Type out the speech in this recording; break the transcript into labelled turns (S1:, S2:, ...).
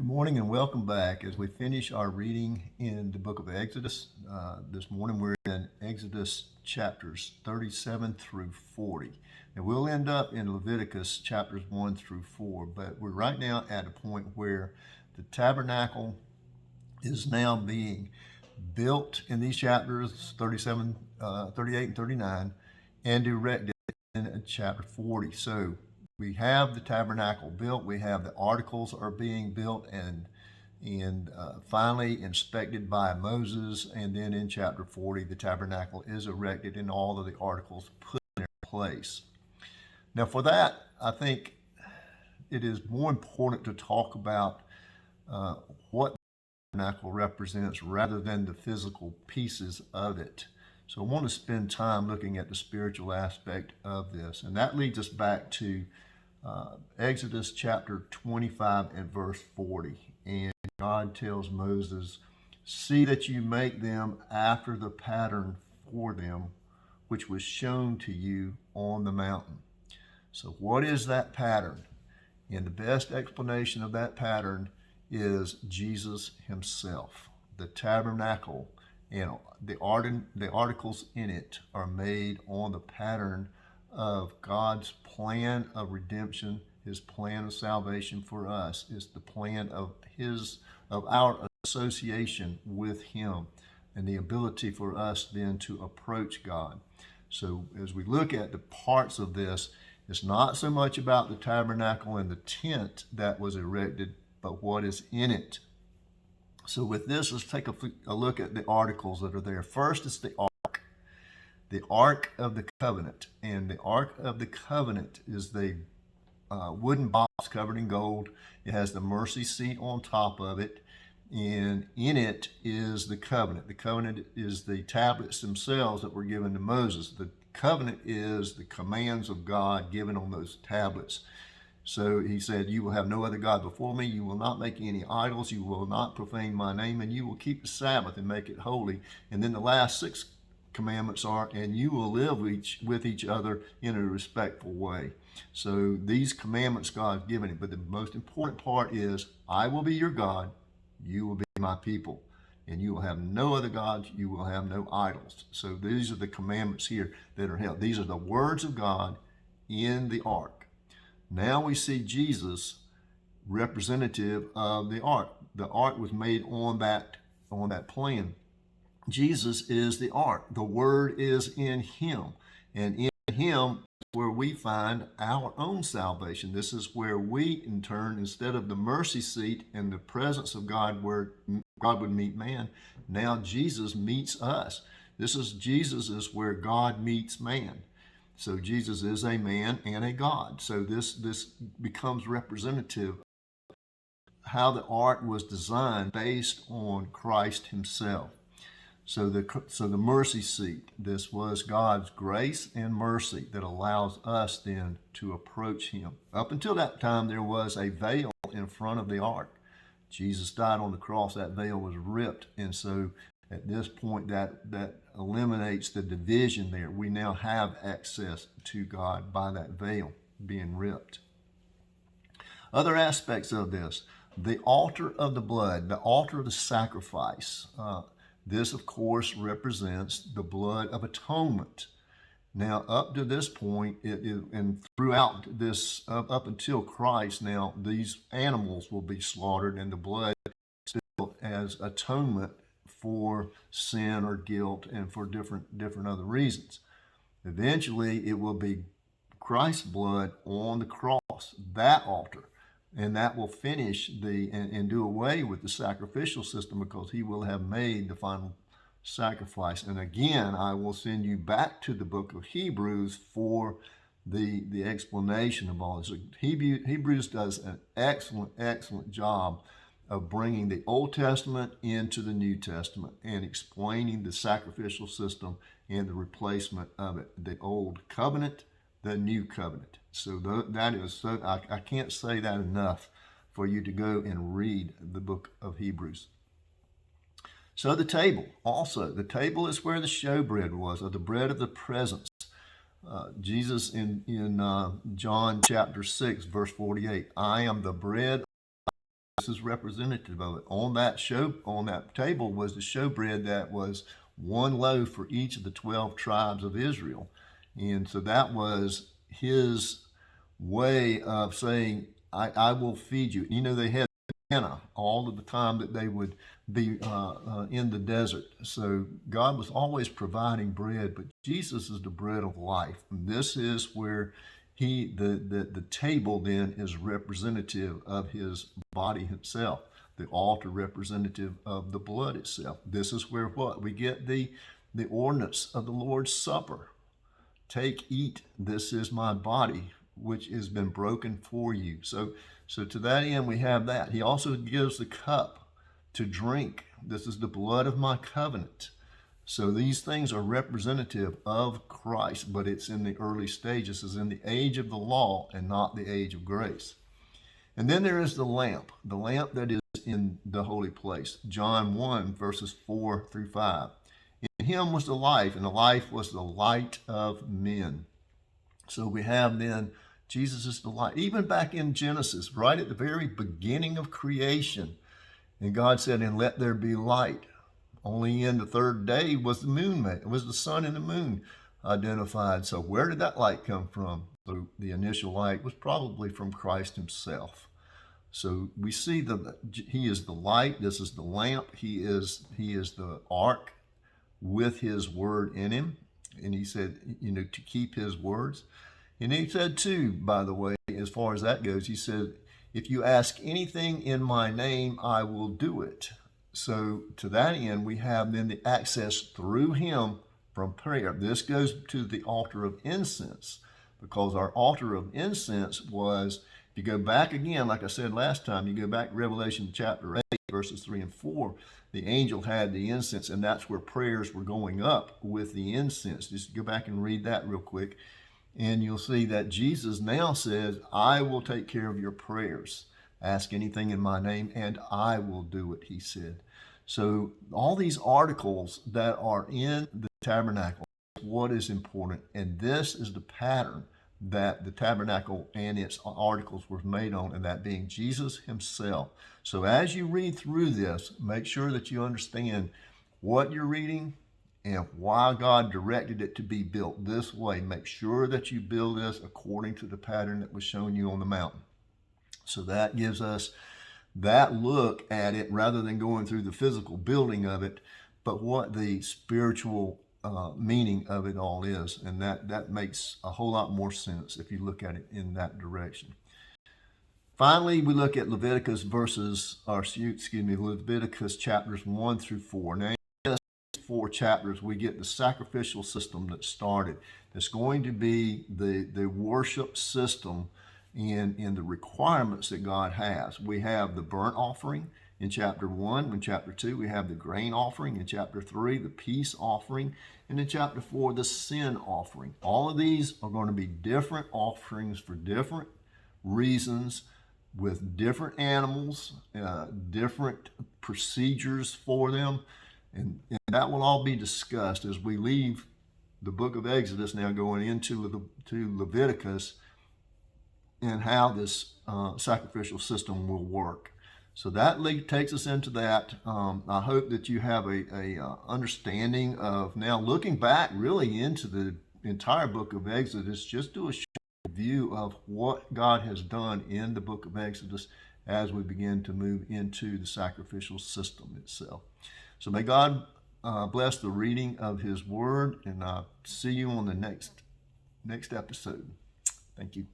S1: Good morning and welcome back as we finish our reading in the book of Exodus. This morning we're in Exodus chapters 37 through 40. And we'll end up in Leviticus chapters 1 through 4, but we're right now at a point where the tabernacle is now being built in these chapters 37, 38, and 39 and erected in chapter 40. So we have the tabernacle built, we have the articles are being built and finally inspected by Moses, and then in chapter 40 the tabernacle is erected and all of the articles put in their place. Now for that, I think it is more important to talk about what the tabernacle represents rather than the physical pieces of it. So I want to spend time looking at the spiritual aspect of this, and that leads us back to Exodus chapter 25 and verse 40. And God tells Moses, "See that you make them after the pattern for them, which was shown to you on the mountain." So what is that pattern? And the best explanation of that pattern is Jesus himself. The tabernacle and the articles in it are made on the pattern of God's plan of redemption, his plan of salvation for us. Is the plan of our association with him and the ability for us then to approach God. So as we look at the parts of this, it's not so much about the tabernacle and the tent that was erected, but what is in it. So with this, let's take a look at the articles that are there. First is the Ark of the Covenant. And the Ark of the Covenant is the wooden box covered in gold. It has the mercy seat on top of it. And in it is the covenant. The covenant is the tablets themselves that were given to Moses. The covenant is the commands of God given on those tablets. So he said, "You will have no other God before me. You will not make any idols. You will not profane my name. And you will keep the Sabbath and make it holy." And then the last 6 commandments are, "And you will live with each other in a respectful way." So these commandments God's given it, but the most important part is, "I will be your God, you will be my people, and you will have no other gods, you will have no idols." So these are the commandments here that are held. These are the words of God in the ark. Now we see Jesus representative of the ark. The ark was made on that plan. Jesus is the ark. The word is in him. And in him is where we find our own salvation. This is where we, in turn, instead of the mercy seat and the presence of God where God would meet man, now Jesus meets us. Jesus is where God meets man. So Jesus is a man and a God. So this becomes representative of how the ark was designed based on Christ himself. So the mercy seat, this was God's grace and mercy that allows us then to approach him. Up until that time, there was a veil in front of the ark. Jesus died on the cross, that veil was ripped. And so at this point, that eliminates the division there. We now have access to God by that veil being ripped. Other aspects of this, the altar of the blood, the altar of the sacrifice. This, of course, represents the blood of atonement. Now, up to this point, and throughout this, up until Christ, now these animals will be slaughtered, and the blood still as atonement for sin or guilt and for different other reasons. Eventually, it will be Christ's blood on the cross, that altar. And that will finish and do away with the sacrificial system, because he will have made the final sacrifice. And again, I will send you back to the book of Hebrews for the explanation of all this. So Hebrews does an excellent job of bringing the Old Testament into the New Testament and explaining the sacrificial system and the replacement of it, the Old Covenant, the New Covenant. So that is so, I can't say that enough for you to go and read the book of Hebrews. So the table is where the showbread was, or the bread of the presence. Jesus in John chapter 6, verse 48, "I am the bread This is representative of it. On that table was the showbread that was one loaf for each of the 12 tribes of Israel. And so that was his way of saying, I will feed you. You know, they had manna all of the time that they would be in the desert. So God was always providing bread, but Jesus is the bread of life. And this is where the table then is representative of his body himself, the altar representative of the blood itself. This is where what? We get the ordinance of the Lord's Supper. Take, eat, this is my body, which has been broken for you. So to that end, we have that. He also gives the cup to drink. This is the blood of my covenant. So these things are representative of Christ, but it's in the early stages. It's in the age of the law and not the age of grace. And then there is the lamp that is in the holy place. John 1, verses 4 through 5. In him was the life, and the life was the light of men. So we have then Jesus is the light. Even back in Genesis, right at the very beginning of creation, and God said, and let there be light. Only in the third day was the moon made. It was the sun and the moon identified. So where did that light come from? So the initial light was probably from Christ himself. So we see that he is the light. This is the lamp. He is the ark with his word in him. And he said, to keep his words. And he said too, by the way, as far as that goes, he said, if you ask anything in my name, I will do it. So to that end, we have then the access through him from prayer. This goes to the altar of incense, because our altar of incense was, if you go back again, like I said last time, you go back to Revelation chapter 8, verses 3 and 4, the angel had the incense, and that's where prayers were going up with the incense. Just go back and read that real quick, and you'll see that Jesus now says, I will take care of your prayers. Ask anything in my name, and I will do it, he said. So all these articles that are in the tabernacle, what is important, and this is the pattern that the tabernacle and its articles were made on, and that being Jesus himself. So as you read through this, make sure that you understand what you're reading and why God directed it to be built this way. Make sure that you build this according to the pattern that was shown you on the mountain. So that gives us that look at it rather than going through the physical building of it, but what the spiritual meaning of it all is. And that makes a whole lot more sense if you look at it in that direction. Finally, we look at Leviticus chapters 1 through 4. Now, in these 4 chapters, we get the sacrificial system that started. It's going to be the worship system in the requirements that God has. We have the burnt offering in chapter 1. In chapter 2, we have the grain offering. In chapter 3, the peace offering. And in chapter 4, the sin offering. All of these are going to be different offerings for different reasons, with different animals, different procedures for them. And that will all be discussed as we leave the book of Exodus, now going into Leviticus, and how this sacrificial system will work. So that takes us into that. I hope that you have a understanding of, now looking back really into the entire book of Exodus, just do a short view of what God has done in the book of Exodus as we begin to move into the sacrificial system itself. So may God bless the reading of his word, and I'll see you on the next episode. Thank you.